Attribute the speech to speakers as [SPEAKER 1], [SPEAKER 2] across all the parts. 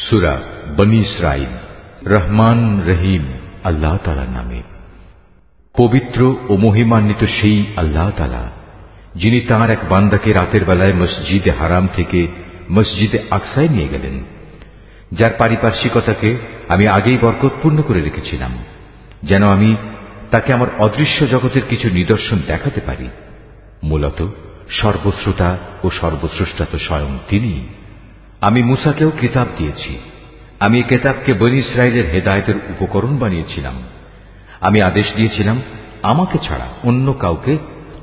[SPEAKER 1] সূরা বনী ইসরাঈল। রহমান রহিম আল্লাহ তাআলার নামে। পবিত্র ও মহিমান্বিত সেই আল্লাহ তাআলা যিনি তাঁর এক বান্দাকে রাতের বেলায় মসজিদে হারাম থেকে মসজিদে আকসায় নিয়ে গেলেন, যার পারিপার্শ্বিকতাকে আমি আগেই বরকতপূর্ণ করে রেখেছিলাম, যেন আমি তাকে আমার অদৃশ্য জগতের কিছু নিদর্শন দেখাতে পারি। মূলত সর্বশ্রোতা ও সর্বস্রষ্টা তো স্বয়ং তিনি। আমি মূসাকেও কিতাব দিয়েছি। আমি এই কিতাবকে বনী ইসরাঈলের হেদায়েতের উপকরণ বানিয়েছিলাম। আমি আদেশ দিয়েছিলাম, আমাকে ছাড়া অন্য কাউকে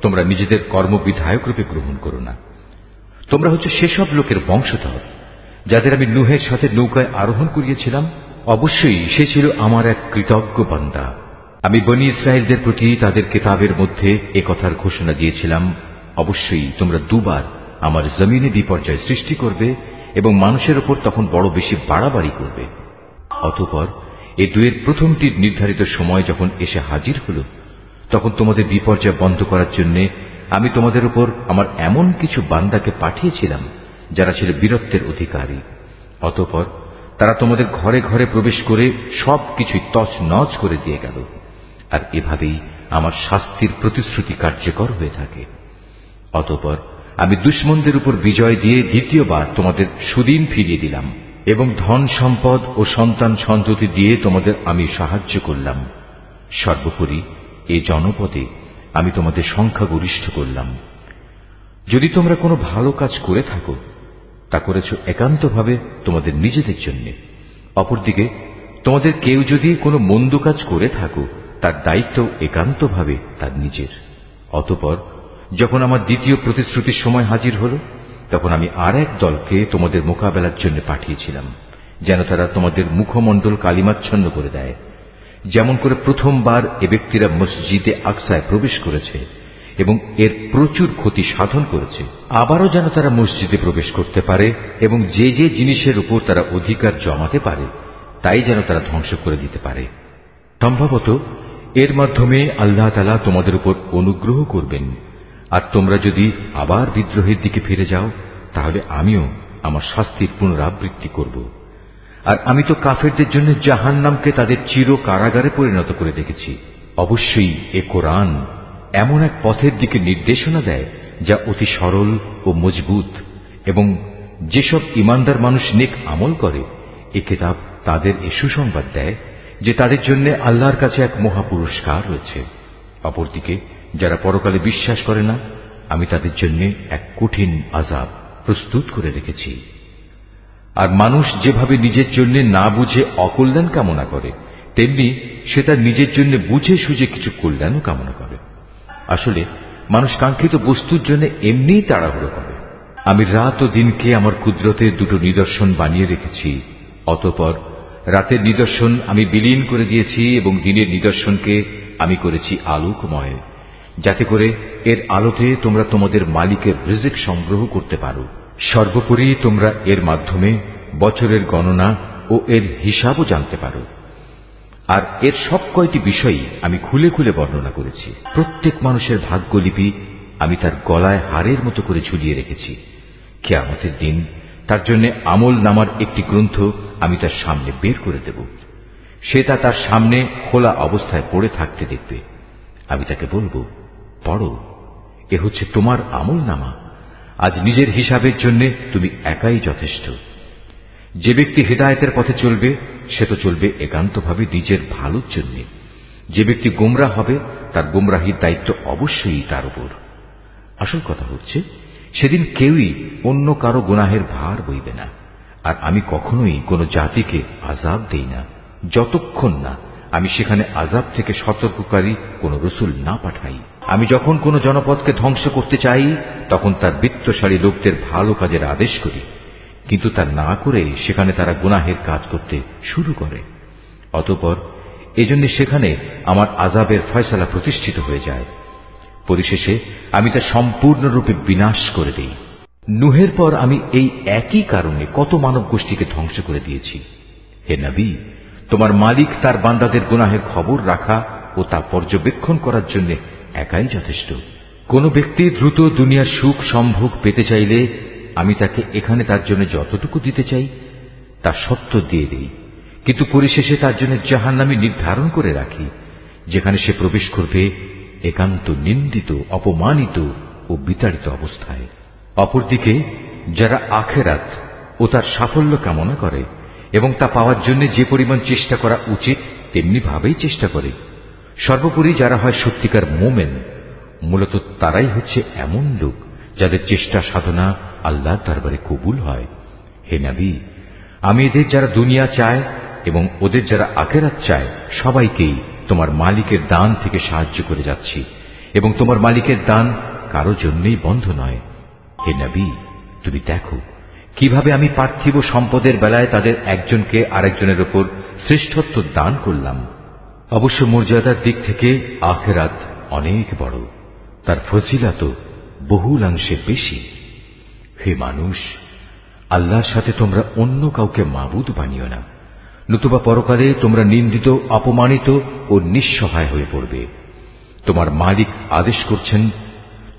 [SPEAKER 1] তোমরা নিজেদের কর্মবিধায়ক রূপে গ্রহণ করো না। তোমরা হচ্ছে সেসব লোকের বংশধর যাদের আমি নূহের সাথে নৌকায় আরোহণ করিয়েছিলাম। অবশ্যই সে ছিল আমার এক কৃতজ্ঞ বান্দা। আমি বনী ইসরাঈলদের প্রতি তাদের কিতাবের মধ্যে এ কথার ঘোষণা দিয়েছিলাম, অবশ্যই তোমরা দুবার আমার জমিনে বিপর্যয় সৃষ্টি করবে এবং মানুষের উপর তখন বড় বেশি বাড়াবাড়ি করবে। অতঃপর এই দুয়ের প্রথমটির নির্ধারিত সময় যখন এসে হাজির হল, তখন তোমাদের বিপর্যয় বন্ধ করার জন্য আমি তোমাদের উপর আমার এমন কিছু বান্দাকে পাঠিয়েছিলাম যারা ছিল বীরত্বের অধিকারী। অতঃপর তারা তোমাদের ঘরে ঘরে প্রবেশ করে সবকিছুই তছনছ করে দিয়ে গেল। আর এভাবেই আমার শাস্তির প্রতিশ্রুতি কার্যকর হয়ে থাকে। অতঃপর আমি দুশমনদের উপর বিজয় দিয়ে দ্বিতীয়বার তোমাদের সুদিন ফিরিয়ে দিলাম এবং ধন সম্পদ ও সন্তান সন্ততি দিয়ে তোমাদের আমি সাহায্য করলাম। সর্বোপরি এ জনপদে আমি তোমাদের সংখ্যাগরিষ্ঠ করলাম। যদি তোমরা কোনো ভালো কাজ করে থাকো, তা করেছ একান্তভাবে তোমাদের নিজেদের জন্য। অপরদিকে তোমাদের কেউ যদি কোনো মন্দ কাজ করে থাকো, তার দায়িত্ব একান্তভাবে তার নিজের। অতঃপর যখন আমার দ্বিতীয় প্রতিশ্রুতির সময় হাজির হল, তখন আমি আর এক দলকে তোমাদের মোকাবেলার জন্য পাঠিয়েছিলাম, যেন তারা তোমাদের মুখমণ্ডল কালিমাচ্ছন্ন করে দেয়। যেমন করে প্রথমবার এ ব্যক্তিরা মসজিদে আকসায় প্রবেশ করেছে এবং এর প্রচুর ক্ষতি সাধন করেছে, আবারও যেন তারা মসজিদে প্রবেশ করতে পারে এবং যে যে জিনিসের উপর তারা অধিকার জমাতে পারে তাই যেন তারা ধ্বংস করে দিতে পারে। সম্ভবত এর মাধ্যমে আল্লাহ তাআলা তোমাদের উপর অনুগ্রহ করবেন। আর তোমরা যদি আবার বিদ্রোহের দিকে ফিরে যাও, তাহলে আমিও আমার শাস্তির পুনরাবৃত্তি করব। আর আমি তো কাফেরদের জন্য জাহান্নামকে তাদের চির কারাগারে পরিণত করে দেখেছি। অবশ্যই এ কোরআন এমন এক পথের দিকে নির্দেশনা দেয় যা অতি সরল ও মজবুত, এবং যেসব ইমানদার মানুষ নেক আমল করে, এ কিতাব তাদের এ সুসংবাদ দেয় যে তাদের জন্য আল্লাহর কাছে এক মহাপুরস্কার রয়েছে। অপরদিকে যারা পরকালে বিশ্বাস করে না, আমি তাদের জন্য এক কঠিন আযাব প্রস্তুত করে রেখেছি। আর মানুষ যেভাবে নিজের জন্য না বুঝে অকল্যাণ কামনা করে, তেমনি সে তার নিজের জন্য বুঝে সুঝে কিছু কল্যাণও কামনা করে। আসলে মানুষ কাঙ্ক্ষিত বস্তুর জন্য এমনিই তাড়াহুড়ো করে। আমি রাত ও দিনকে আমার কুদরতের দুটো নিদর্শন বানিয়ে রেখেছি। অতঃপর রাতের নিদর্শন আমি বিলীন করে দিয়েছি এবং দিনের নিদর্শনকে আমি করেছি আলোকময়, যাতে করে এর আলোতে তোমরা তোমাদের মালিকের রিজিক সংগ্রহ করতে পারো। সর্বোপরি তোমরা এর মাধ্যমে বছরের গণনা ও এর হিসাবও জানতে পারো। আর এর সব কয়টি বিষয়ই আমি খুলে খুলে বর্ণনা করেছি। প্রত্যেক মানুষের ভাগ্যলিপি আমি তার গলায় হারের মতো করে ঝুলিয়ে রেখেছি। কিয়ামতের দিন তার জন্য আমল নামার একটি গ্রন্থ আমি তার সামনে বের করে দেব। সে তা তার সামনে খোলা অবস্থায় পড়ে থাকতে দেখবে। আমি তাকে বলবো, পড়ো, এ হচ্ছে তোমার আমল নামা। আজ নিজের হিসাবের জন্য তুমি একাই যথেষ্ট। যে ব্যক্তি হিদায়াতের পথে চলবে, সে তো চলবে একান্তভাবে নিজের ভালোর জন্য। যে ব্যক্তি গোমরাহ হবে, তার গোমরাহির দায়িত্ব অবশ্যই তার উপর। আসল কথা হচ্ছে, সেদিন কেউই অন্য কারো গুনাহের ভার বইবে না। আর আমি কখনোই কোনো জাতিকে আযাব দেই না, যতক্ষণ না আমি সেখানে আযাব থেকে সতর্ককারী কোনো রসুল না পাঠাই। আমি যখন কোনো জনপদকে ধ্বংস করতে চাই, তখন তার বিত্তশালী লোকদের ভালো কাজের আদেশ করি, কিন্তু তা না করে সেখানে তারা গুনাহের কাজ করতে শুরু করে। অতঃপর এজন্য সেখানে আমার আযাবের ফয়সালা প্রতিষ্ঠিত হয়ে যায়। পরিশেষে আমি তা সম্পূর্ণরূপে বিনাশ করে দেই। নূহের পর আমি এই একই কারণে কত মানব গোষ্ঠীকে ধ্বংস করে দিয়েছি। হে নবী, তোমার মালিক তার বান্দাদের গুনাহের খবর রাখা ও তা পর্যবেক্ষণ করার জন্য একাই যথেষ্ট। কোন ব্যক্তি দ্রুত দুনিয়ার সুখ সম্ভোগ পেতে চাইলে আমি তাকে এখানে তার জন্য যতটুকু দিতে চাই, তা সত্য দিয়ে দেই, কিন্তু পরিশেষে তার জন্য জাহান্নামী নির্ধারণ করে রাখি, যেখানে সে প্রবেশ করবে একান্ত নিন্দিত, অপমানিত ও বিতাড়িত অবস্থায়। অপরদিকে যারা আখিরাত ও তার সাফল্য কামনা করে এবং তা পাওয়ার জন্য যে পরিমাণ চেষ্টা করা উচিত তেমনি ভাবেই চেষ্টা করে, সর্বোপরি যারা হয় সত্যিকার মোমেন, মূলত তারাই হচ্ছে এমন লোক যাদের চেষ্টা সাধনা আল্লাহর দরবারে কবুল হয়। হে নবী, আমি এদের যারা দুনিয়া চায় এবং ওদের যারা আখিরাত চায় সবাইকেই তোমার মালিকের দান থেকে সাহায্য করে যাচ্ছি, এবং তোমার মালিকের দান কারো জন্যই বন্ধ নয়। হে নবী, তুমি দেখো কিভাবে আমি পার্থিব সম্পদের বেলায় তাদের একজনকে আরেকজনের উপর শ্রেষ্ঠত্ব দান করলাম। অবশ্য মর্যাদার দিক থেকে আখিরাত অনেক বড়, তার ফজিলত বহুলাংশে বেশি। হে মানুষ, আল্লাহর সাথে তোমরা অন্য কাউকে মাবুদ বানিও না, নতুবা পরকালে তোমরা নিন্দিত, অপমানিত ও নিঃসহায় হয়ে পড়বে। তোমার মালিক আদেশ করছেন,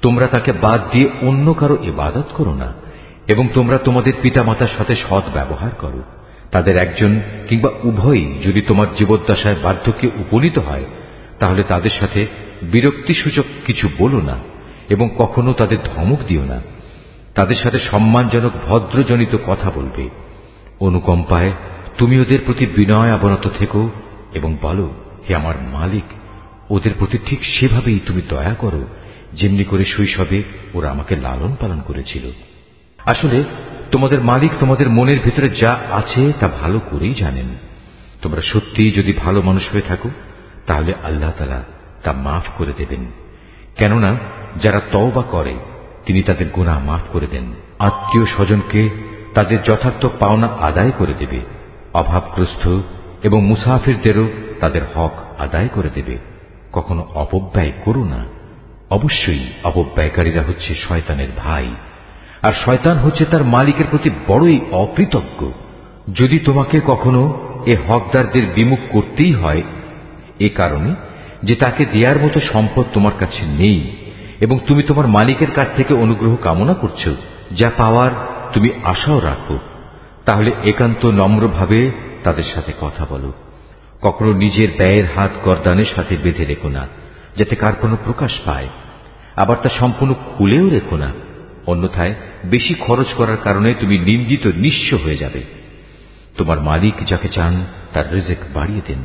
[SPEAKER 1] তোমরা তাকে বাদ দিয়ে অন্য কারো ইবাদত করো না, এবং তোমরা তোমাদের পিতামাতার সাথে সৎ ব্যবহার করো। তাদের একজন কিংবা উভয়ই যদি তোমার জীবদ্দশায় বার্ধক্যে উপনীত হয়, তাহলে তাদের সাথে বিরক্তিসূচক কিছু বলো না এবং কখনো তাদের ধমক দিও না। তাদের সাথে সম্মানজনক ভদ্রজনিত কথা বলবে। অনুকম্পায় তুমি ওদের প্রতি বিনয় অবনত থেকো এবং বলো, হে আমার মালিক, ওদের প্রতি ঠিক সেভাবেই তুমি দয়া করো যেমনি করে শৈশবে ওরা আমাকে লালন পালন করেছিল। আসলে তোমাদের মালিক তোমাদের মনের ভিতরে যা আছে তা ভালো করেই জানেন। তোমরা সত্যিই যদি ভালো মানুষ হয়ে থাকো, তাহলে আল্লাহ তাআলা তা মাফ করে দেবেন। কেননা যারা তওবা করে তিনি তাদের গুনাহ মাফ করে দেন, আত্মীয় স্বজনকে তাদের যথার্থ পাওনা আদায় করে দেবে, অভাবগ্রস্ত এবং মুসাফিরদেরও তাদের হক আদায় করে দেবে। কখনো অপব্যয় করো না। অবশ্যই অপব্যয়কারীরা হচ্ছে শয়তানের ভাই, আর শয়তান হচ্ছে তার মালিকের প্রতি বড়ই অকৃতজ্ঞ। যদি তোমাকে কখনো এ হকদারদের বিমুখ করতেই হয় এ কারণে যে তাকে দেওয়ার মতো সম্পদ তোমার কাছে নেই এবং তুমি তোমার মালিকের কাছ থেকে অনুগ্রহ কামনা করছো, যা পাওয়ার তুমি আশাও রাখো, তাহলে একান্ত নম্রভাবে তাদের সাথে কথা বলো। কখনো নিজের ব্যয়ের হাত গর্দানের সাথে বেঁধে রেখো না, যাতে কার কোনো প্রকাশ পায়, আবার তা সম্পূর্ণ খুলেও রেখো না, অন্যথায় বেশি খরচ করার কারণে তুমি নিন্দিত, নিঃস্ব হয়ে যাবে। তোমার মালিক যাকে চান তার রিজিক বাড়িয়ে দেন,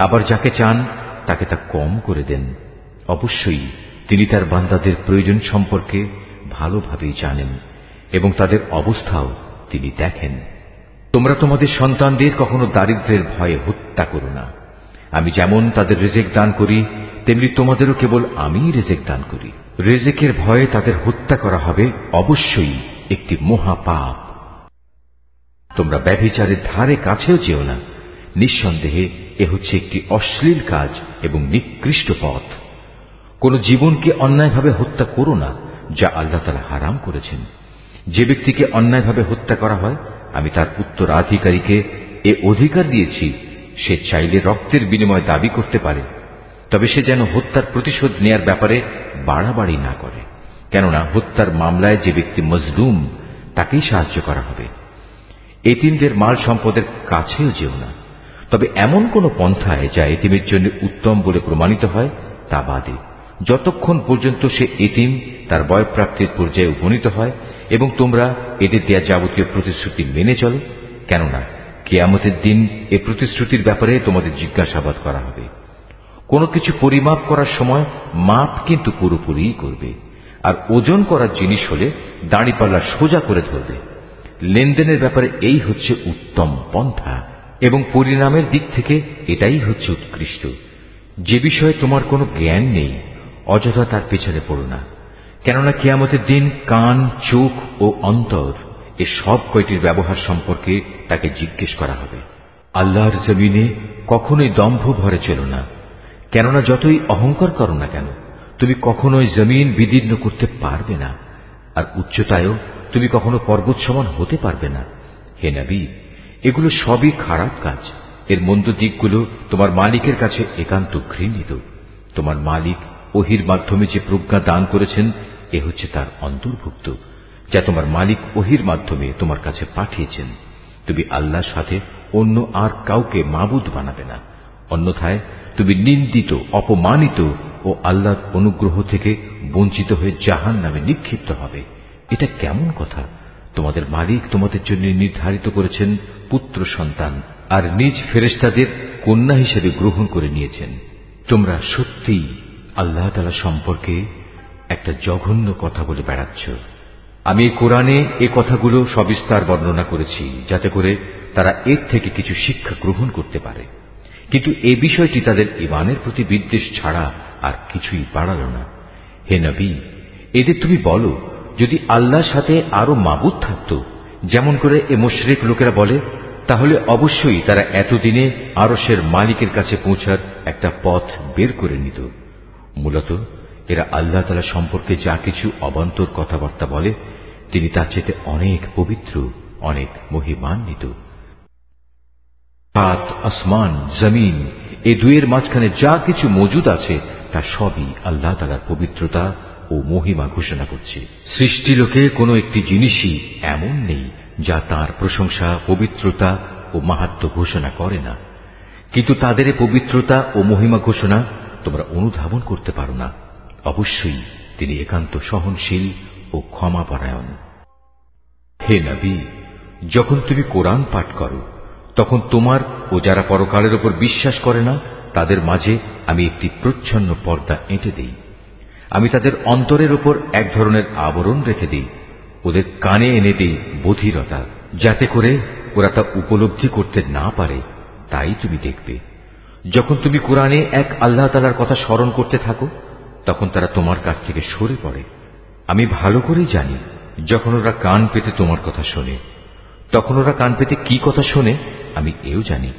[SPEAKER 1] আবার যাকে চান তাকে তা কম করে দেন। অবশ্যই তিনি তার বান্দাদের প্রয়োজন সম্পর্কে ভালোভাবেই জানেন এবং তাদের অবস্থাও তিনি দেখেন। তোমরা তোমাদের সন্তানদের কখনো দারিদ্র্যের ভয়ে হত্যা করো না। আমি যেমন তাদের রিজিক দান করি, তেমনি তোমাদেরও কেবল আমিই রিজিক দান করি। রিজিকের ভয়ে তাদের হত্যা করা হবে অবশ্যই একটি মহাপাপ। তোমরা ব্যভিচারের ধারে কাছেও যেও না। নিঃসন্দেহে এ হচ্ছে একটি অশ্লীল কাজ এবং নিকৃষ্ট পথ। কোন জীবনকে অন্যায়ভাবে হত্যা করো না, যা আল্লাহ তাআলা হারাম করেছেন। যে ব্যক্তিকে অন্যায়ভাবে হত্যা করা হয়, আমি তার উত্তরাধিকারীকে এ অধিকার দিয়েছি, সে চাইলে রক্তের বিনিময় দাবি করতে পারে, তবে সে যেন হত্যার প্রতিশোধ নেয়ার ব্যাপারে বাড়াবাড়ি না করে, কেননা হত্যার মামলায় যে ব্যক্তি মজলুম তাকেই সাহায্য করা হবে। এতিমদের মাল সম্পদের কাছেও যেও না, তবে এমন কোন পন্থায় যা এতিমের জন্য উত্তম বলে প্রমাণিত হয় তা বাদে, যতক্ষণ পর্যন্ত সে এতিম তার বয়প্রাপ্তির পর্যায়ে উপনীত হয় এবং তোমরা এদের দেয়া যাবতীয় প্রতিশ্রুতি মেনে চলো, কেননা কিয়ামতের দিন এ প্রতিশ্রুতির ব্যাপারে তোমাদের জিজ্ঞাসাবাদ করা হবে। কোনো কিছু পরিমাপ করার সময় মাপ কিন্তু পুরোপুরিই করবে, আর ওজন করার জিনিস হলে দাঁড়িপাল্লা সোজা করে ধরবে। লেনদেনের ব্যাপারে এই হচ্ছে উত্তম পন্থা এবং পরিণামের দিক থেকে এটাই হচ্ছে উৎকৃষ্ট। যে বিষয়ে তোমার কোনো জ্ঞান নেই, অযথা তার পেছনে পড়ো না, কেননা কিয়ামতের দিন কান, চোখ ও অন্তর এ সব কয়টির ব্যবহার সম্পর্কে তাকে জিজ্ঞেস করা হবে। আল্লাহর জমিনে কখনোই দম্ভ ভরে চলো না, কেননা যতই অহংকার করো না কেন, তুমি কখনোই জমিন বিদীর্ণ করতে পারবে না, আর উচ্চতায়ও তুমি কখনো পর্বত সমান হতে পারবে না। হে নবী, এগুলো সবই খারাপ কাজ। এর মন্দ দিকগুলো তোমার মালিকের কাছে একান্ত ঘৃণিত। তোমার মালিক ওহির মাধ্যমে যে প্রজ্ঞা দান করেছেন এ হচ্ছে তার অন্তর্ভুক্ত, যা তোমার মালিক ওহির মাধ্যমে তোমার কাছে পাঠিয়েছেন। তুমি আল্লাহর সাথে অন্য আর কাউকে মাবুদ বানাবে না, অন্যথায় তুমি নিন্দিত, অপমানিত ও আল্লাহর অনুগ্রহ থেকে বঞ্চিত হয়ে জাহান্নামে নিক্ষিপ্ত হবে। এটা কেমন কথা? তোমাদের মালিক তোমাদের জন্য নির্ধারিত করেছেন পুত্র সন্তান আর নিজ ফেরেশতাদের কন্যা হিসেবে গ্রহণ করে নিয়েছেন। তোমরা সত্যিই আল্লাহ তাআলা সম্পর্কে একটা জঘন্য কথা বলে বেড়াচ্ছ। আমি কোরআনে এ কথাগুলো সবিস্তার বর্ণনা করেছি যাতে করে তারা এর থেকে কিছু শিক্ষা গ্রহণ করতে পারে, কিন্তু এ বিষয়টি তাদের ঈমানের প্রতি বিদ্বেষ ছাড়া আর কিছুই বাড়াল না। হে নবী, এদের তুমি বলো, যদি আল্লাহর সাথে আরো মাবুদ থাকত যেমন করে এ মুশরিক লোকেরা বলে, তাহলে অবশ্যই তারা এতদিনে আরশের মালিকের কাছে পৌঁছার একটা পথ বের করে নিত। মূলত এরা আল্লাহ তাআলা সম্পর্কে যা কিছু অবান্তর কথাবার্তা বলে, তিনি তার চেয়ে অনেক পবিত্র, অনেক মহিমান্বিত। সাত আসমান, জমিন, এ দুয়ের মাঝখানে যা কিছু মজুদ আছে তা সবই আল্লাহ তাআলার পবিত্রতা ও মহিমা ঘোষণা করছে। সৃষ্টিলোকে কোনো একটি জিনিসই এমন নেই যা তার প্রশংসা, পবিত্রতা ও মাহাত্ম্য ঘোষণা করে না, কিন্তু তাদের পবিত্রতা ও মহিমা ঘোষণা তোমরা অনুধাবন করতে পারো না। অবশ্যই তিনি একান্ত সহনশীল ও ক্ষমাপরায়ণ। হে নবী, যখন তুমি কোরআন পাঠ করো তখন তোমার ও যারা পরকালের উপর বিশ্বাস করে না তাদের মাঝে আমি একটি প্রচ্ছন্ন পর্দা এঁটে দেই। আমি তাদের অন্তরের উপর এক ধরনের আবরণ রেখে দিই, ওদের কানে এনে দিই বধিরতা, যাতে করে ওরা তা উপলব্ধি করতে না পারে। তাই তুমি দেখবে যখন তুমি কোরআনে এক আল্লাহ তাআলার কথা স্মরণ করতে থাকো তখন তারা তোমার কাছ থেকে সরে পড়ে। আমি ভালো করেই জানি যখন ওরা কান পেতে তোমার কথা শোনে, তখন ওরা কান পেতে কি কথা শোনে আমি এও জানি।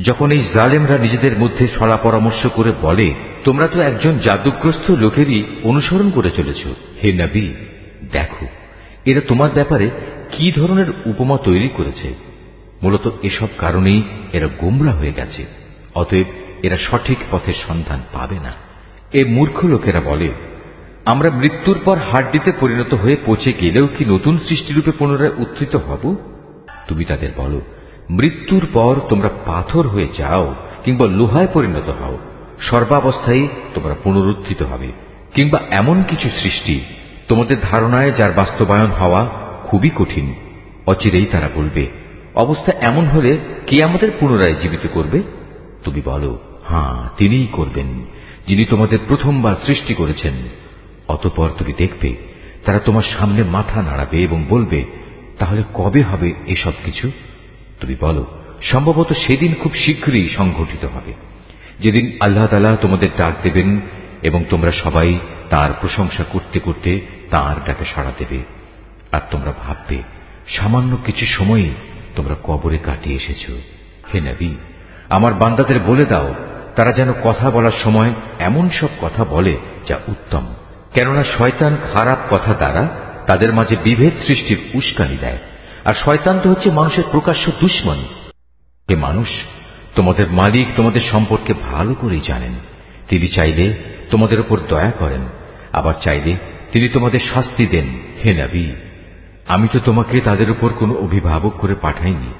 [SPEAKER 1] যখন এই জালেমরা নিজেদের মধ্যে সলা পরামর্শ করে বলে, তোমরা তো একজন জাদুগ্রস্ত লোকেরই অনুসরণ করে চলেছ, হে নবী দেখো এরা তোমার ব্যাপারে কি ধরনের উপমা তৈরি করেছে। মূলত এসব কারণেই এরা গোমরা হয়ে গেছে, অতএব এরা সঠিক পথের সন্ধান পাবে না। এ মূর্খ লোকেরা বলে, আমরা মৃত্যুর পর হাড্ডিতে পরিণত হয়ে পচে গেলেও কি নতুন সৃষ্টিরূপে পুনরায় উত্থিত হব? তুমি তাদের বলো, মৃত্যুর পর তোমরা পাথর হয়ে যাও কিংবা লোহায় পরিণত হও, সর্বাবস্থায় তোমরা পুনরুত্থিত হবে। কিংবা এমন কিছু সৃষ্টি তোমাদের ধারণায় যার বাস্তবায়ন হওয়া খুবই কঠিন। অচিরেই তারা বলবে, অবস্থা এমন হলে কে আমাদের পুনরায় জীবিত করবে? তুমি বলো, হ্যাঁ তিনিই করবেন, যিনি তোমাদের প্রথমবার সৃষ্টি করেছেন। অতঃপর তুমি দেখবে তারা তোমার সামনে মাথা নাড়াবে এবং বলবে, তাহলে কবে হবে এসব কিছু? তুমি বলো, সম্ভবত সেদিন খুব শীঘ্রই সংঘটিত হবে, যেদিন আল্লাহ তাআলা তোমাদের ডাক দেবেন এবং তোমরা সবাই তার প্রশংসা করতে করতে তার ডাকে সাড়া দেবে। আর তোমরা ভাববে সামান্য কিছু সময়ই তোমরা কবরে কাটিয়ে এসেছ। হে নবী, আমার বান্দাদের বলে দাও তারা যেন কথা বলার সময় এমন সব কথা বলে যা উত্তম, কেননা শয়তান খারাপ কথা দ্বারা তাদের মাঝে বিভেদ সৃষ্টির উস্কানি দেয়, আর শয়তান তো হচ্ছে মানুষের প্রকাশ্য দুশমন। হে মানুষ, তোমাদের মালিক তোমাদের সম্পর্কে ভালো করেই জানেন। তিনি চাইলে তোমাদের উপর দয়া করেন, আবার চাইলে তিনি তোমাদের শাস্তি দেন। হে নবী, আমি তো তোমাকে তাদের উপর কোনো অভিভাবক করে পাঠাইনি।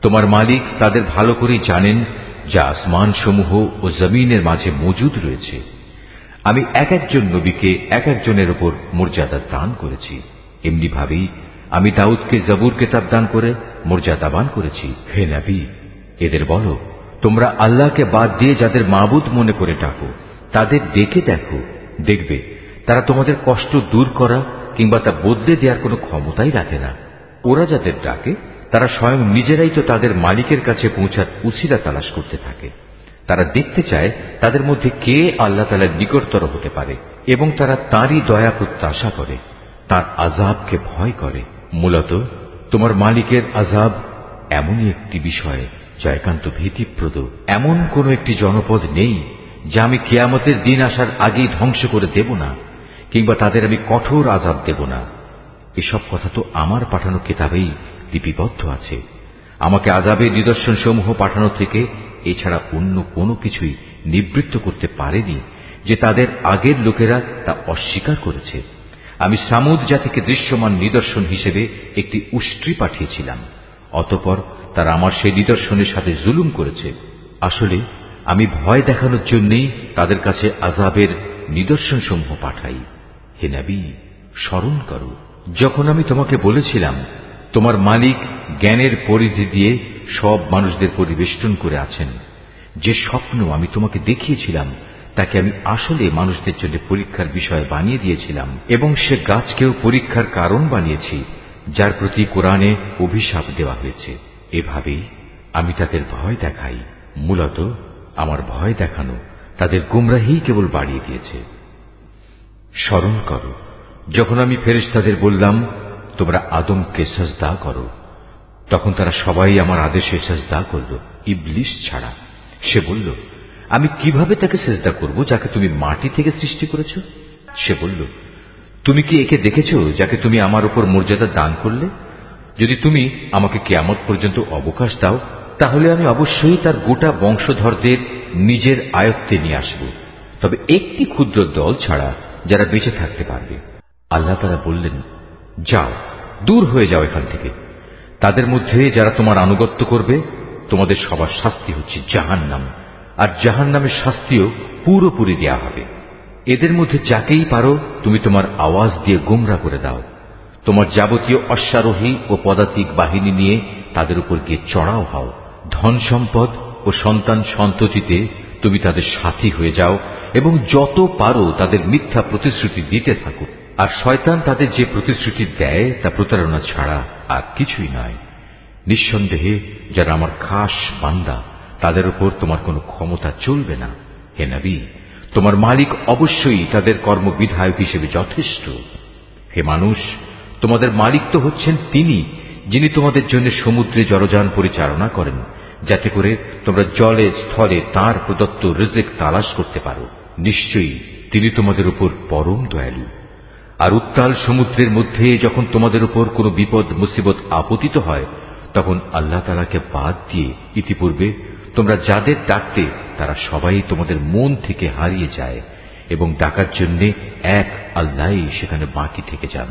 [SPEAKER 1] তোমার মালিক তাদের ভালো করেই জানেন যা আসমান সমূহ ও জমিনের মাঝে মজুদ রয়েছে। আমি এক একজন নবীকে এক একজনের উপর মর্যাদা দান করেছি। এমনি ভাবেই আমি দাউদকে জবুর কিতাব দান করে মর্যাদাবান করেছি। হে নবী, এদের বলো, তোমরা আল্লাহকে বাদ দিয়ে যাদের মাবুদ মনে করে ডাকো তাদের ডেকে দেখো, দেখবে তারা তোমাদের কষ্ট দূর করা কিংবা তা বদলে দেওয়ার কোনো ক্ষমতাই রাখে না। ওরা যাদের ডাকে তারা স্বয়ং নিজেরাই তো তাদের মালিকের কাছে পৌঁছার উছিলা তালাশ করতে থাকে। তারা দেখতে চায় তাদের মধ্যে কে আল্লাহ তাআলার নিকটতর হতে পারে এবং তারা তাঁরই দয়া প্রত্যাশা করে, তার আযাবকে ভয় করে। মূলত তোমার মালিকের আযাব এমনই একটি বিষয় যা একান্ত ভীতিপ্রদ। এমন কোন একটি জনপদ নেই যা আমি কিয়ামতের দিন আসার আগেই ধ্বংস করে দেব না, কিংবা তাদের আমি কঠোর আযাব দেব না। এসব কথা তো আমার পাঠানো কিতাবেই লিপিবদ্ধ আছে। আমাকে আযাবের নিদর্শন সমূহ পাঠানো থেকে এছাড়া অন্য কোনো কিছুই নিবৃত্ত করতে পারেনি যে তাদের আগের লোকেরা তা অস্বীকার করেছে। আমি সামুদ জাতিকে দৃশ্যমান নিদর্শন হিসেবে একটি উষ্ট্রি পাঠিয়েছিলাম। অতঃপর তারা আমার সেই নিদর্শনের সাথে জুলুম করেছে। আসলে আমি ভয় দেখানোর জন্যই তাদের কাছে আযাবের নিদর্শন সমূহ পাঠাই। হে নবী, স্মরণ করো যখন আমি তোমাকে বলেছিলাম তোমার মালিক জ্ঞানের পরিধি দিয়ে সব মানুষদের পরিবেষ্টন করে আছেন। যে স্বপ্ন আমি তোমাকে দেখিয়েছিলাম তাকে আমি আসলে মানুষদের জন্য পরীক্ষার বিষয় বানিয়ে দিয়েছিলাম, এবং সে গাছকেও পরীক্ষার কারণ বানিয়েছি যার প্রতি কোরআনে অভিশাপ দেওয়া হয়েছে। এভাবেই আমি তাদের ভয় দেখাই। মূলত আমার ভয় দেখানো তাদের গুমরাহি কেবল বাড়িয়ে দিয়েছে। স্মরণ করো যখন আমি ফেরেশতাদের বললাম তোমরা আদমকে সাজদা করো, তখন তারা সবাই আমার আদেশে সাজদা করল, ইবলিস ছাড়া। সে বলল, আমি কিভাবে তাকে সিজদা করব যাকে তুমি মাটি থেকে সৃষ্টি করেছ? সে বলল, তুমি কি একে দেখেছ যাকে তুমি আমার উপর মর্যাদা দান করলে? যদি তুমি আমাকে কিয়ামত পর্যন্ত অবকাশ দাও তাহলে আমি অবশ্যই তার গোটা বংশধরদের নিজের আয়ত্তে নিয়ে আসব, তবে একটি ক্ষুদ্র দল ছাড়া যারা বেঁচে থাকতে পারবে। আল্লাহ তাআলা বললেন, যাও, দূর হয়ে যাও এখান থেকে। তাদের মধ্যে যারা তোমার আনুগত্য করবে তোমাদের সবার শাস্তি হচ্ছে জাহান্নাম, আর জাহান্নামের শাস্তিও পুরোপুরি দেয়া হবে। এদের মধ্যে যাকেই পারো তুমি তোমার আওয়াজ দিয়ে গোমরা করে দাও। তোমার যাবতীয় অশ্বারোহী ও পদাতিক বাহিনী নিয়ে তাদের উপর গিয়ে চড়াও হও। ধন সম্পদ ও সন্তান সন্ততিতে তুমি তাদের সাথী হয়ে যাও এবং যত পারো তাদের মিথ্যা প্রতিশ্রুতি দিতে থাকো। আর শয়তান তাদের যে প্রতিশ্রুতি দেয় তা প্রতারণা ছাড়া আর কিছুই নয়। নিঃসন্দেহে যারা আমার খাস বান্দা তাদের উপর তোমার কোনো ক্ষমতা চলবে না। হে নবী, তোমার মালিক অবশ্যই তাদের কর্মবিধায়ক হিসেবে যথেষ্ট। হে মানুষ, তোমাদের মালিক তো হচ্ছেন তিনি যিনি তোমাদের জন্য সমুদ্রে জলযান পরিচালনা করেন, যাতে করে তোমরা জলে স্থলে তাঁর প্রদত্ত রিজিক তালাশ করতে পারো। নিশ্চয়ই তিনি তোমাদের উপর পরম দয়ালু। আর উত্তাল সমুদ্রের মধ্যে যখন তোমাদের উপর কোনো বিপদ মুসিবত আপতিত হয় তখন আল্লাহ তাআলাকে বাদ দিয়ে ইতিপূর্বে তোমরা যাদের ডাকতে তারা সবাই তোমাদের মন থেকে হারিয়ে যায়, এবং ডাকার জন্য এক আল্লাহই সেখানে বাকি থেকে যান।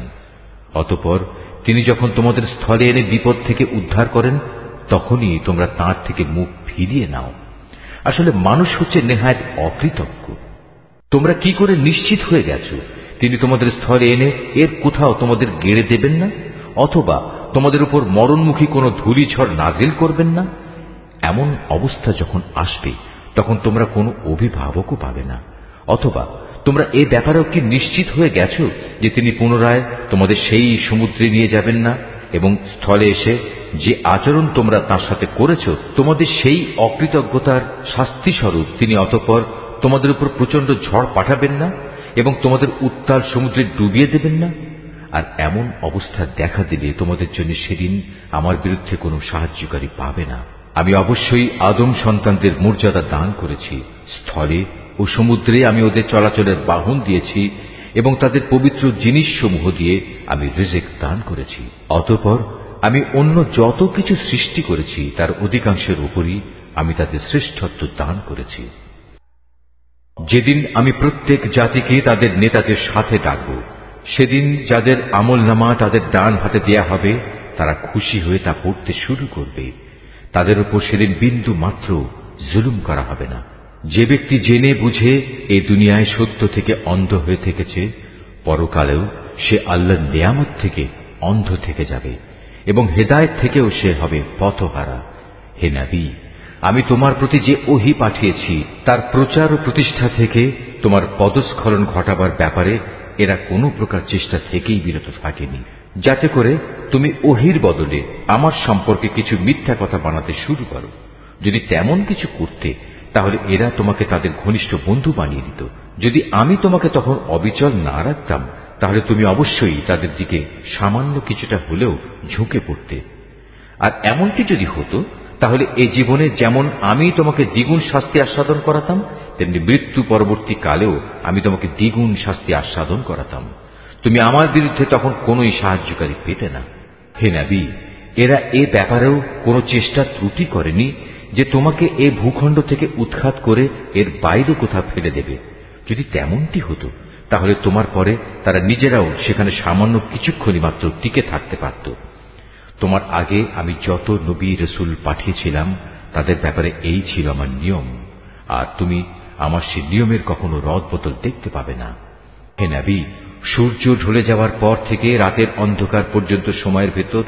[SPEAKER 1] অতঃপর তিনি যখন তোমাদের স্থলে এনে বিপদ থেকে উদ্ধার করেন তখনই তোমরা তাঁর থেকে মুখ ফিরিয়ে নাও। আসলে মানুষ হচ্ছে নেহায়েত অকৃতজ্ঞ। তোমরা কি করে নিশ্চিত হয়ে গেছো তিনি তোমাদের স্থলে এনে এর কোথাও তোমাদের গেড়ে দেবেন না, অথবা তোমাদের উপর মরণমুখী কোনো ধূলিঝড় নাজিল করবেন না? এমন অবস্থা যখন আসবে তখন তোমরা কোনো অভিভাবকও পাবে না। অথবা তোমরা এ ব্যাপারেও কি নিশ্চিত হয়ে গেছো যে তিনি পুনরায় তোমাদের সেই সমুদ্রে নিয়ে যাবেন না, এবং স্থলে এসে যে আচরণ তোমরা তার সাথে করেছ তোমাদের সেই অকৃতজ্ঞতার শাস্তি স্বরূপ তিনি অতঃপর তোমাদের উপর প্রচন্ড ঝড় পাঠাবেন না এবং তোমাদের উত্তাল সমুদ্রে ডুবিয়ে দেবেন না? আর এমন অবস্থা দেখা দিলে তোমাদের জন্য সেদিন আমার বিরুদ্ধে কোনো সাহায্যকারী পাবে না। আমি অবশ্যই আদম সন্তানদের মর্যাদা দান করেছি। স্থলে ও সমুদ্রে আমি ওদের চলাচলের বাহন দিয়েছি এবং তাদের পবিত্র জিনিসসমূহ দিয়ে আমি রিজিক দান করেছি। অতঃপর আমি অন্য যত কিছু সৃষ্টি করেছি তার অধিকাংশের উপরই আমি তাদের শ্রেষ্ঠত্ব দান করেছি। যেদিন আমি প্রত্যেক জাতিকে তাদের নেতাদের সাথে ডাকব, সেদিন যাদের আমলনামা তাদের ডান হাতে দেয়া হবে তারা খুশি হয়ে তা পড়তে শুরু করবে। তাদের উপর সেদিন বিন্দু মাত্র জুলুম করা হবে না। যে ব্যক্তি জেনে বুঝে এই দুনিয়ায় সত্য থেকে অন্ধ হয়ে থেকেছে, পরকালেও সে আল্লাহর নিয়ামত থেকে অন্ধ থেকে যাবে এবং হেদায়েত থেকেও সে হবে পথহারা। হে নবী, আমি তোমার প্রতি যে ওহী পাঠিয়েছি তার প্রচার ও প্রতিষ্ঠা থেকে তোমার পদস্খলন ঘটাবার ব্যাপারে এরা কোনো প্রকার চেষ্টা থেকেই বিরত থাকেনি, যাতে করে তুমি ওহীর বদলে আমার সম্পর্কে কিছু মিথ্যা কথা বানাতে শুরু করো। যদি তেমন কিছু করতে তাহলে এরা তোমাকে তাদের ঘনিষ্ঠ বন্ধু বানিয়ে দিত। যদি আমি তোমাকে তখন অবিচল না রাখতাম তাহলে তুমি অবশ্যই তাদের দিকে সামান্য কিছুটা হলেও ঝুঁকে পড়তে। আর এমনটি যদি হতো তাহলে এই জীবনে যেমন আমি তোমাকে দ্বিগুণ শাস্তি আস্বাদন করাতাম, তেমনি মৃত্যু পরবর্তী কালেও আমি তোমাকে দ্বিগুণ শাস্তি আস্বাদন করাতাম। তুমি আমার বিরুদ্ধে তখন কোনোই সাহায্যকারী পেতে না। হে নবী, এরা এ ব্যাপারেও কোনো চেষ্টা ত্রুটি করেনি যে তোমাকে এ ভূখণ্ড থেকে উৎখাত করে এর বাইরে কোথাও ফেলে দেবে। যদি তেমনটি হতো তাহলে তোমার পরে তারা নিজেরাও সেখানে সামান্য কিছুক্ষণই মাত্র টিকে থাকতে পারত। তোমার আগে আমি যত নবী রসুল পাঠিয়েছিলাম তাদের ব্যাপারে এই ছিল আমার নিয়ম, আর তুমি আমার সে নিয়মের কখনো রদবদল দেখতে পাবে না। হে নবী, সূর্য ঢলে যাওয়ার পর থেকে রাতের অন্ধকার পর্যন্ত সময়ের ভেতর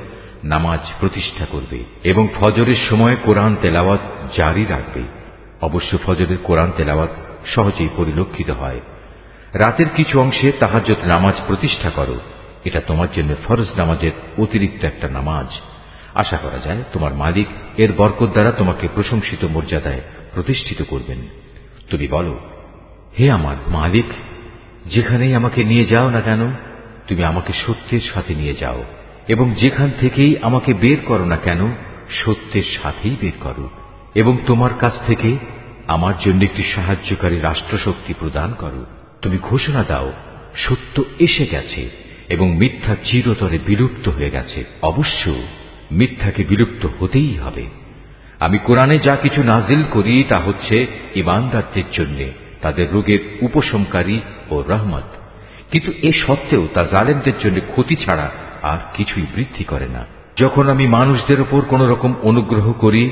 [SPEAKER 1] নামাজ প্রতিষ্ঠা করবে এবং ফজরের সময় কোরআন তেলাওয়াত জারি রাখবে। অবশ্য ফজরের কোরআন তেলাওয়াত সহজেই পরিলক্ষিত হয়। রাতের কিছু অংশে তাহাজ্জুদ নামাজ প্রতিষ্ঠা করো, এটা তোমার জন্য ফরজ নামাজের অতিরিক্ত একটা নামাজ। আশা করা যায় তোমার মালিক এর বরকত দ্বারা তোমাকে প্রশংসিত মর্যাদায় প্রতিষ্ঠিত করবেন। তুমি বলো, হে আমার মালিক, যেখানেই আমাকে নিয়ে যাও না কেন তুমি আমাকে সত্যের সাথে নিয়ে যাও, এবং যেখান থেকেই আমাকে বের করো না কেন সত্যের সাথেই বের করো, এবং তোমার কাছ থেকে আমার জন্য একটি সাহায্যকারী রাষ্ট্রশক্তি প্রদান করো। তুমি ঘোষণা দাও, সত্য এসে গেছে এবং মিথ্যা চিরতরে বিলুপ্ত হয়ে গেছে। অবশ্য মিথ্যাকে বিলুপ্ত হতেই হবে। আমি কোরআনে যা কিছু নাজিল করি তা হচ্ছে ঈমানদারদের জন্য তাদের রোগের উপশমকারী ও রহমত, কিন্তু এ সত্ত্বেও তা জালেমদের জন্য ক্ষতি ছাড়া আর কিছুই বৃদ্ধি করে না। যখন আমি মানুষদের উপর কোন রকম অনুগ্রহ করি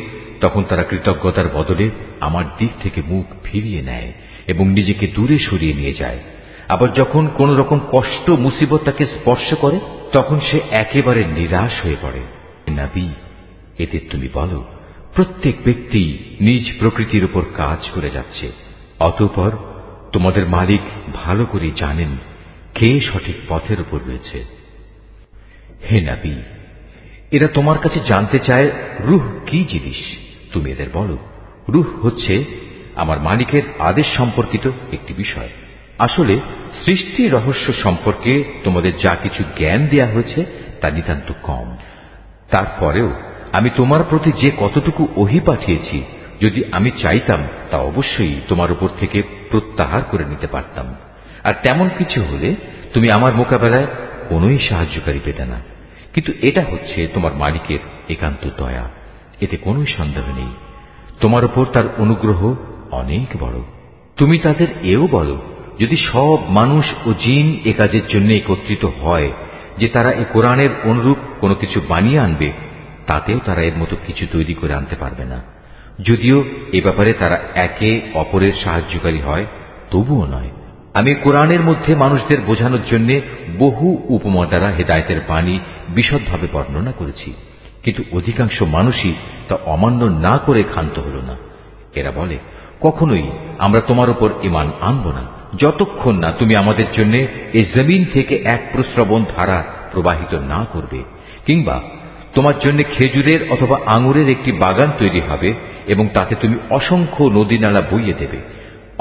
[SPEAKER 1] তখন তারা কৃতজ্ঞতার বদলে আমার দিক থেকে মুখ ফিরিয়ে নেয় এবং নিজেকে দূরে সরিয়ে নিয়ে যায়। আবার যখন কোন রকম কষ্ট মুসিবত তাকে স্পর্শ করে তখন সে একেবারে নিরাশ হয়ে পড়ে। নবী, এতে তুমি বলো, প্রত্যেক ব্যক্তি নিজ প্রকৃতির উপর কাজ করে যাচ্ছে, অতঃপর তোমাদের মালিক ভালো করে জানেন কে সঠিক পথের উপর রয়েছে। হে নবী, এরা তোমার কাছে জানতে চায় রূহ কি জিনিস। তুমি এদের বলো, রূহ হচ্ছে আমার মালিকের আদেশ সম্পর্কিত একটি বিষয়। আসলে সৃষ্টি রহস্য সম্পর্কে তোমাদের যা কিছু জ্ঞান দেয়া হয়েছে তা নিতান্ত কম। তারপরেও আমি তোমার প্রতি যে কতটুকু ওহী পাঠিয়েছি, যদি আমি চাইতাম তা অবশ্যই তোমার উপর থেকে প্রত্যাহার করে নিতে পারতাম, আর তেমন কিছু হলে তুমি আমার মোকাবেলায় কোনোই সাহায্যকারী পেতে না। কিন্তু এটা হচ্ছে তোমার মালিকের একান্ত দয়া, এতে কোনো সন্দেহ নেই। তোমার উপর তার অনুগ্রহ অনেক বড়। তুমি তাদের এও বলো, যদি সব মানুষ ও জিন এ কাজের জন্য একত্রিত হয় যে তারা এ কোরআনের অনুরূপ কোনো কিছু বানিয়ে আনবে, তাতেও তারা এর মতো কিছু তৈরি করে আনতে পারবে না। যদিও এ ব্যাপারে তারা একে অপরের সাহায্যকারী হয়, তবুও নয়। আমি কোরআনের মধ্যে মানুষদের বোঝানোর জন্য বহু উপমা দ্বারা হেদায়েতের বাণী বিশদভাবে বর্ণনা করেছি, কিন্তু অধিকাংশ মানুষই তা অমান্য না করে ক্ষান্ত হল না। এরা বলে, কখনোই আমরা তোমার উপর ঈমান আনব না যতক্ষণ না তুমি আমাদের জন্য এই জমিন থেকে এক প্রস্রবণ ধারা প্রবাহিত না করবে, কিংবা তোমার জন্য খেজুরের অথবা আঙুরের একটি বাগান তৈরি হবে এবং তাতে তুমি অসংখ্য নদী নালা বইয়ে দেবে,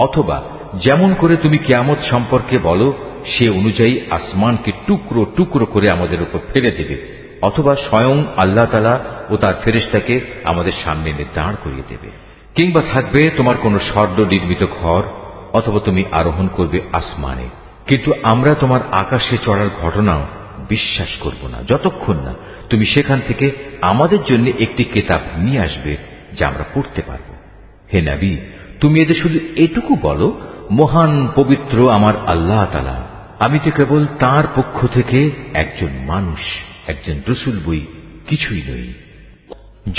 [SPEAKER 1] অথবা যেমন করে তুমি কিয়ামত সম্পর্কে বলো সে অনুযায়ী আসমানকে টুকরো টুকরো করে আমাদের উপর ফেলে দেবে, অথবা স্বয়ং আল্লাহ তাআলা ও তার ফেরেশতাকে আমাদের সামনে এনে দাঁড় করিয়ে দেবে, কিংবা থাকবে তোমার কোন স্বর্ণ নির্মিত ঘর, অথবা তুমি আরোহণ করবে আসমানে। কিন্তু আমরা তোমার আকাশে চড়ার ঘটনাও বিশ্বাস করব না যতক্ষণ না তুমি সেখান থেকে আমাদের জন্য একটি কিতাব নিয়ে আসবে যা আমরা পড়তে পারব। হে নবী, তুমি এদের শুধু এটুকু বলো, মহান পবিত্র আমার আল্লাহ তাআলা, আমি তো কেবল তাঁর পক্ষ থেকে একজন মানুষ, একজন রাসূল বই, কিছুই নই।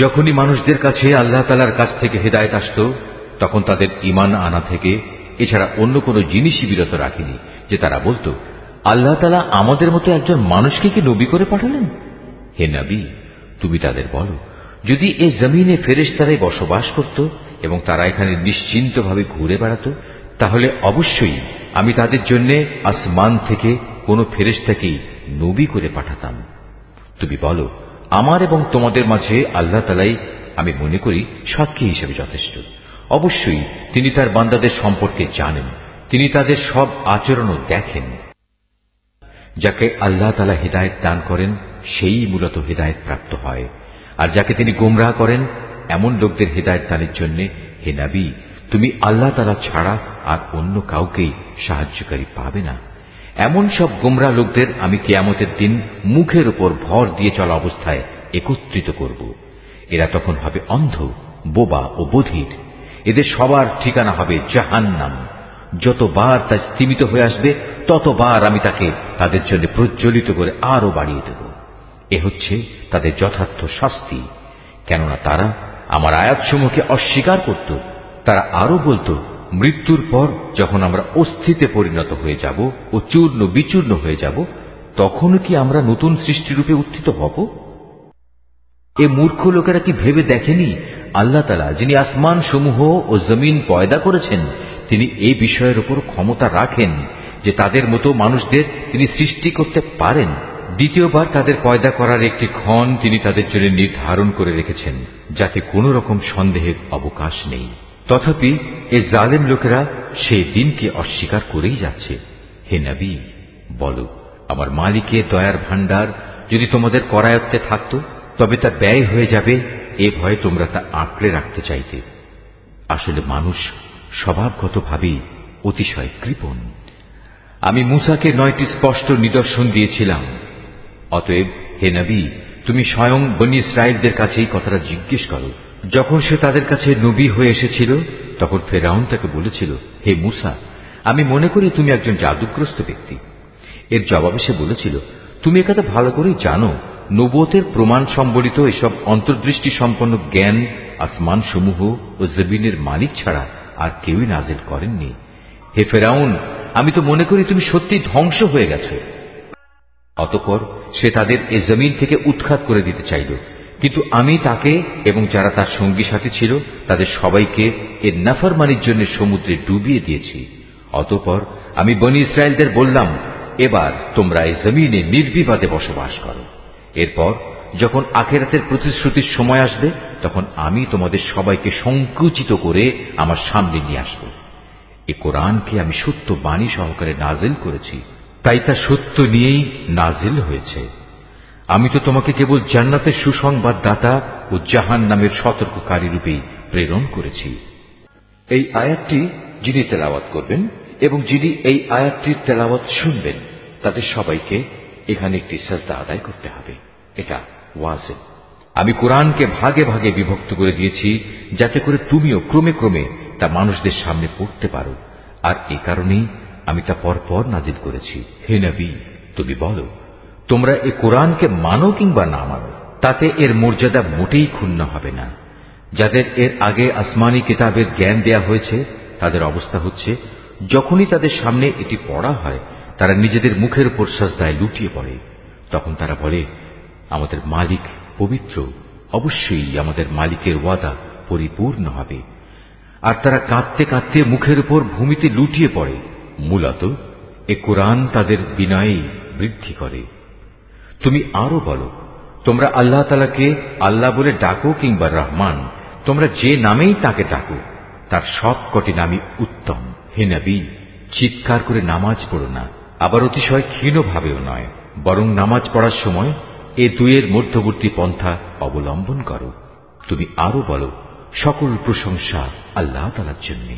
[SPEAKER 1] যখনই মানুষদের কাছে আল্লাহ তাআলার কাছ থেকে হেদায়েত আসত তখন তাদের ঈমান আনা থেকে এছাড়া অন্য কোনো জিনিসই বিরত রাখেনি যে তারা বলতো, আল্লাহ তাআলা আমাদের মতো একজন মানুষকে কি নবী করে পাঠালেন? হে নবী, তুমি তাদের বলো, যদি এই জমিনে ফেরেশতারাই বসবাস করত এবং তারা এখানে নিশ্চিন্তভাবে ঘুরে বেড়াত, তাহলে অবশ্যই আমি তাদের জন্য আসমান থেকে কোনো ফেরেশতাকেই নবী করে পাঠাতাম। তুমি বলো, আমার এবং তোমাদের মাঝে আল্লাহ তাআলাই আমি মনে করি সাক্ষী হিসেবে যথেষ্ট। অবশ্যই তিনি তার বান্দাদের সম্পর্কে জানেন, তিনি তাদের সব আচরণও দেখেন। যাকে আল্লাহ তাআলা হিদায়াত দান করেন সেই মূলত হিদায়াত প্রাপ্ত হয়, আর যাকে তিনি গোমরাহ করেন এমন লোকদের হিদায়াত দানের জন্য হে নবী, তুমি আল্লাহ তাআলা ছাড়া আর অন্য কাউকেই সাহায্যকারী পাবে না। এমন সব গোমরাহ লোকদের আমি কিয়ামতের দিন মুখের উপর ভর দিয়ে চলা অবস্থায় একত্রিত করব। এরা তখন হবে অন্ধ, বোবা ও বধির। এদের সবার ঠিকানা হবে জাহান্নাম। যতবার তা স্থিমিত হয়ে আসবে ততবার আমি তাকে তাদের জন্য প্রজ্বলিত করে আরো বাড়িয়ে দেব। এ হচ্ছে তাদের যথার্থ শাস্তি, কেননা তারা আমার আয়াতসমূহকে অস্বীকার করত। তারা আরো বলতো, মৃত্যুর পর যখন আমরা অস্থিতে পরিণত হয়ে যাব ও চূর্ণ বিচূর্ণ হয়ে যাব, তখনও কি আমরা নতুন সৃষ্টিরূপে উত্থিত হব? এ মূর্খ লোকেরা কি ভেবে দেখেনি আল্লাহ তাআলা, যিনি আসমান সমূহ ও জমিন পয়দা করেছেন, তিনি এই বিষয়ের উপর ক্ষমতা রাখেন যে তাদের মতো মানুষদের তিনি সৃষ্টি করতে পারেন। দ্বিতীয়বার তাদের পয়দা করার একটি ক্ষণ তিনি তাদের জন্য নির্ধারণ করে রেখেছেন, যাতে কোনো রকম সন্দেহের অবকাশ নেই। তথাপি এ জালেম লোকেরা সেই দিনকে অস্বীকার করেই যাচ্ছে। হে নবী, বলো, আমার মালিকের দয়ার ভাণ্ডার যদি তোমাদের করায়ত্তে থাকত, তবে তা ব্যয় হয়ে যাবে, এ ভয়ে তোমরা তা আঁকড়ে রাখতে চাইতে। আসলে মানুষ স্বভাবগতভাবেই অতিশয় কৃপণ। আমি মূসাকে 9টি স্পষ্ট নিদর্শন দিয়েছিলাম। অতএব হে নবী, তুমি স্বয়ং বনী ইসরায়েলদের কাছে এই কথাটা জিজ্ঞেস করো। যখন সে তাদের কাছে নবী হয়ে এসেছিল, তখন ফেরাউন তাকে বলেছিল, হে মূসা, আমি মনে করি তুমি একজন জাদুগ্রস্ত ব্যক্তি। এর জবাবে সে বলেছিল, তুমি একথা ভালো করেই জানো, নবুয়তের প্রমাণ সম্বলিত এসব অন্তর্দৃষ্টি সম্পন্ন জ্ঞান আসমান সমূহ ও জমিনের মালিক ছাড়া আর কেউই নাজিল করেননি। হে ফেরাউন, আমি তো মনে করি তুমি সত্যি ধ্বংস হয়ে গেছো। অতঃপর সে তাদের এ জমিন থেকে উৎখাত করে দিতে চাইল, কিন্তু আমি তাকে এবং যারা তার সঙ্গী সাথী ছিল তাদের সবাইকে এর নাফরমানির জন্য সমুদ্রে ডুবিয়ে দিয়েছি। অতঃপর আমি বনী ইসরায়েলদের বললাম, এবার তোমরা এই জমিনে নির্বিবাদে বসবাস করো। এরপর যখন আখিরাতের প্রতিশ্রুতির সময় আসবে, তখন আমি তোমাদের সবাইকে সংকুচিত করে আমার সামনে নিয়ে আসব। এ কোরআনকে আমি সত্য বাণী সহকারে নাজিল করেছি, তাই তা সত্য নিয়েই নাজিল হয়েছে। আমি তো তোমাকে কেবল জান্নাতের সুসংবাদ দাতা ও জাহান্নামের সতর্ককারী রূপেই প্রেরণ করেছি। এই আয়াতটি যিনি তেলাওয়াত করবেন এবং যিনি এই আয়াতটির তেলাওয়াত শুনবেন, তাদের সবাইকে এখানে একটি সাজদা আদায় করতে হবে। এটা ওয়াজিব। আমি কোরআনকে ভাগে ভাগে বিভক্ত করে দিয়েছি, যাতে করে তুমিও ক্রমে ক্রমে তা মানুষদের সামনে পড়তে পারো, আর এ কারণেই আমি তা পরপর নাজিল করেছি। হে নবী, তুমি বলো, তোমরা এ কোরআনকে মানো কিংবা না মানো, তাতে এর মর্যাদা মোটেই ক্ষুণ্ণ হবে না। যাদের এর আগে আসমানি কিতাবের জ্ঞান দেয়া হয়েছে, তাদের অবস্থা হচ্ছে, যখনই তাদের সামনে এটি পড়া হয়, তারা নিজেদের মুখের উপর সাজদায় লুটিয়ে পড়ে। তখন তারা বলে, আমাদের মালিক পবিত্র, অবশ্যই আমাদের মালিকের ওয়াদা পরিপূর্ণ হবে। আর তারা কাঁদতে কাঁদতে মুখের উপর ভূমিতে লুটিয়ে পড়ে। মূলত এ কোরআন তাদের বিনয়েই বৃদ্ধি করে। তুমি আরো বলো, তোমরা আল্লাহ তাআলাকে আল্লাহ বলে ডাকো কিংবা রহমান, তোমরা যে নামেই তাকে ডাকো, তার সব কটি নামই উত্তম। হে নবী, চিৎকার করে নামাজ পড়ো না, আবার অতিশয় ক্ষীণভাবেও নয়, বরং নামাজ পড়ার সময় এ দুয়ের মধ্যবর্তী পন্থা অবলম্বন করো। তুমি আরো বলো, সকল প্রশংসা আল্লাহ তাআলার জন্য,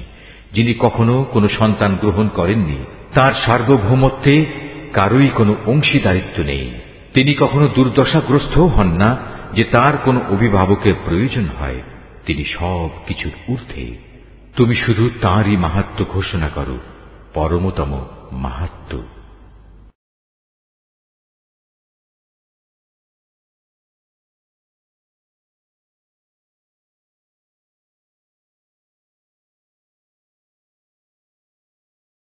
[SPEAKER 1] যিনি কখনো কোনো সন্তান গ্রহণ করেননি, তার সার্বভৌমত্বে কারোই কোনো অংশীদারিত্ব নেই। তিনি কখনো দুর্দশাগ্রস্তও হন না যে তার কোনো অভিভাবকের প্রয়োজন হয়। তিনি সব কিছুর ঊর্ধ্বে। তুমি শুধু তাঁরই মাহাত্ম্য ঘোষণা করো, পরমতম মাহাত্ম্য।